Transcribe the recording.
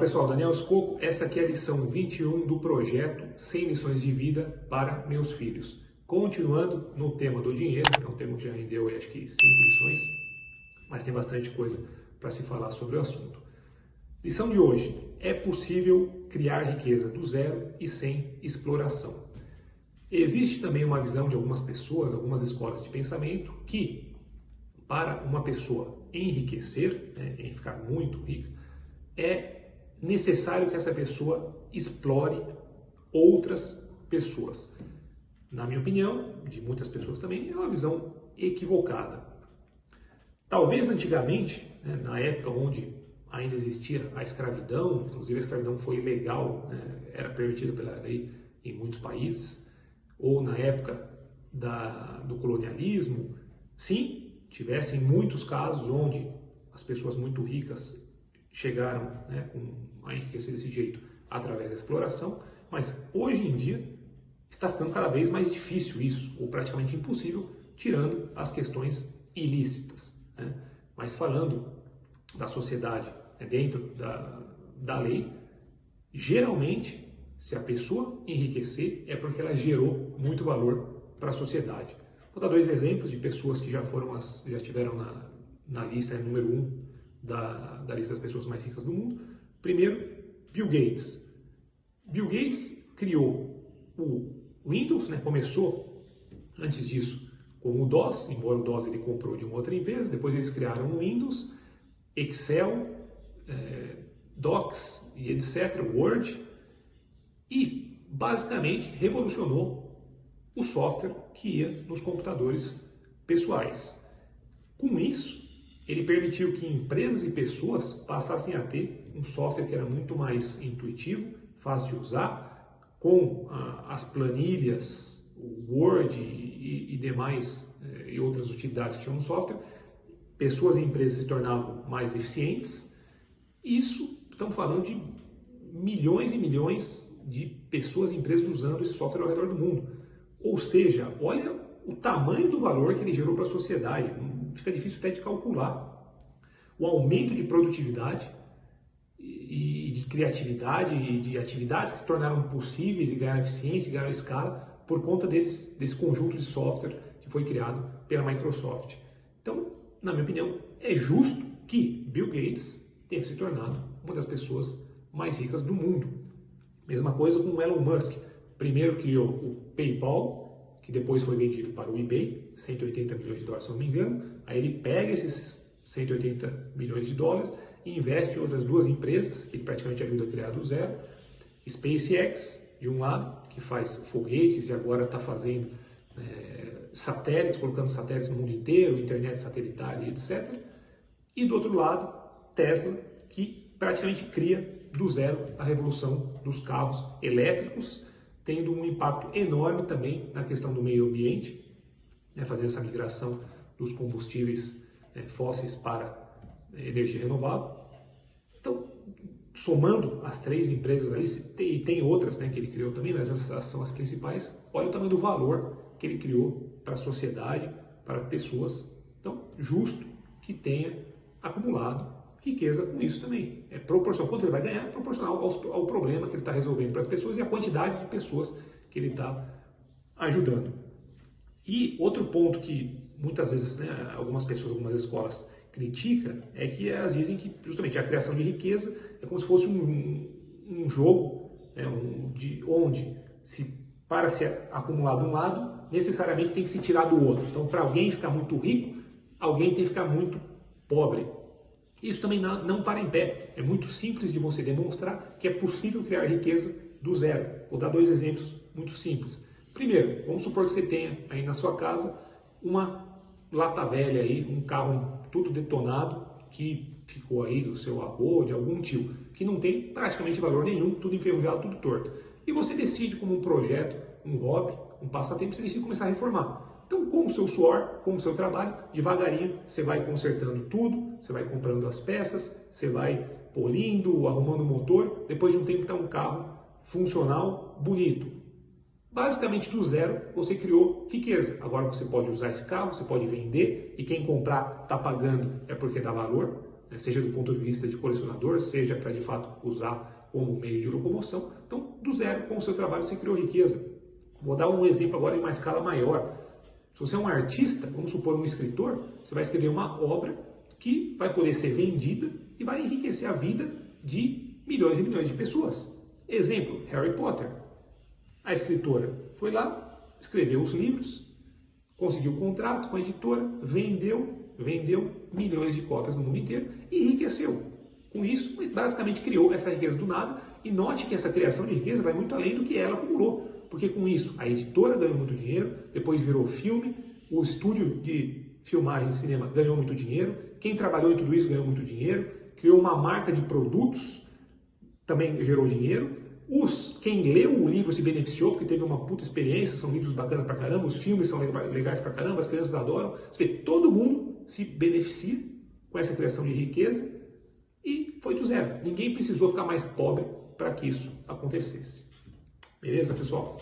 pessoal, Daniel Scocco, essa aqui é a lição 21 do projeto 100 lições de vida para meus filhos. Continuando no tema do dinheiro, é um tema que já rendeu acho que 5 lições, mas tem bastante coisa para se falar sobre o assunto. Lição de hoje: é possível criar riqueza do zero e sem exploração. Existe também uma visão de algumas pessoas, algumas escolas de pensamento, que para uma pessoa enriquecer, em ficar muito rica, é necessário que essa pessoa explore outras pessoas. Na minha opinião, de muitas pessoas também, é uma visão equivocada. Talvez antigamente, na época onde ainda existia a escravidão, inclusive a escravidão foi ilegal, era permitida pela lei em muitos países, ou na época do colonialismo, sim, tivessem muitos casos onde as pessoas muito ricas chegaram a enriquecer desse jeito através da exploração, mas hoje em dia está ficando cada vez mais difícil isso, ou praticamente impossível, tirando as questões ilícitas. Mas falando da sociedade dentro da lei, geralmente, se a pessoa enriquecer, é porque ela gerou muito valor para a sociedade. Vou dar 2 exemplos de pessoas que já estiveram na lista número 1 da lista das pessoas mais ricas do mundo. Primeiro, Bill Gates. Bill Gates criou o Windows, começou antes disso com o DOS, embora o DOS ele comprou de uma outra empresa, depois eles criaram o Windows, Excel, Docs e etc., Word, e basicamente revolucionou o software que ia nos computadores pessoais. Com isso, ele permitiu que empresas e pessoas passassem a ter um software que era muito mais intuitivo, fácil de usar, com as planilhas, o Word e demais e outras utilidades que tinham no software. Pessoas e empresas se tornavam mais eficientes. Isso, estamos falando de milhões e milhões de pessoas e empresas usando esse software ao redor do mundo. Ou seja, olha o tamanho do valor que ele gerou para a sociedade. Fica difícil até de calcular. O aumento de produtividade e de criatividade e de atividades que se tornaram possíveis e ganharam eficiência e ganharam escala por conta desse conjunto de software que foi criado pela Microsoft. Então, na minha opinião, é justo que Bill Gates tenha se tornado uma das pessoas mais ricas do mundo. Mesma coisa com o Elon Musk. Primeiro criou o PayPal, que depois foi vendido para o eBay, 180 milhões de dólares, se não me engano. Aí ele pega esses 180 milhões de dólares e investe em outras 2 empresas, que ele praticamente ajuda a criar do zero. SpaceX, de um lado, que faz foguetes e agora está fazendo satélites, colocando satélites no mundo inteiro, internet satelital e etc. E do outro lado, Tesla, que praticamente cria do zero a revolução dos carros elétricos, tendo um impacto enorme também na questão do meio ambiente, fazendo essa migração dos combustíveis fósseis para energia renovável. Então, somando as 3 empresas ali, e tem outras que ele criou também, mas essas são as principais, olha o tamanho do valor que ele criou para a sociedade, para pessoas. Então, justo que tenha acumulado riqueza com isso também. É proporcional. Quanto ele vai ganhar? Proporcional ao problema que ele está resolvendo para as pessoas e a quantidade de pessoas que ele está ajudando. E outro ponto que muitas vezes algumas pessoas, algumas escolas criticam, é que elas dizem que justamente a criação de riqueza é como se fosse um jogo onde para se acumular de um lado, necessariamente tem que se tirar do outro. Então, para alguém ficar muito rico, alguém tem que ficar muito pobre. Isso também não para em pé. É muito simples de você demonstrar que é possível criar riqueza do zero. Vou dar 2 exemplos muito simples. Primeiro, vamos supor que você tenha aí na sua casa uma lata velha, aí, um carro tudo detonado, que ficou aí do seu avô, de algum tio, que não tem praticamente valor nenhum, tudo enferrujado, tudo torto. E você decide como um projeto, um hobby, um passatempo, você decide começar a reformar. Então, com o seu suor, com o seu trabalho, devagarinho, você vai consertando tudo, você vai comprando as peças, você vai polindo, arrumando o motor, depois de um tempo está um carro funcional, bonito. Basicamente do zero você criou riqueza. Agora você pode usar esse carro, você pode vender e quem comprar está pagando é porque dá valor né, seja do ponto de vista de colecionador, seja para de fato usar como meio de locomoção. Então, do zero, com o seu trabalho, você criou riqueza. Vou dar um exemplo agora em uma escala maior. Se você é um artista, vamos supor um escritor, você vai escrever uma obra que vai poder ser vendida e vai enriquecer a vida de milhões e milhões de pessoas. Exemplo, Harry Potter. A escritora foi lá, escreveu os livros, conseguiu o contrato com a editora, vendeu milhões de cópias no mundo inteiro e enriqueceu. Com isso, basicamente criou essa riqueza do nada. E note que essa criação de riqueza vai muito além do que ela acumulou. Porque com isso, a editora ganhou muito dinheiro, depois virou filme, o estúdio de filmagem de cinema ganhou muito dinheiro, quem trabalhou em tudo isso ganhou muito dinheiro, criou uma marca de produtos, também gerou dinheiro. Quem leu o livro se beneficiou, porque teve uma puta experiência, são livros bacanas pra caramba, os filmes são legais pra caramba, as crianças adoram. Você vê, todo mundo se beneficia com essa criação de riqueza e foi do zero. Ninguém precisou ficar mais pobre para que isso acontecesse. Beleza, pessoal?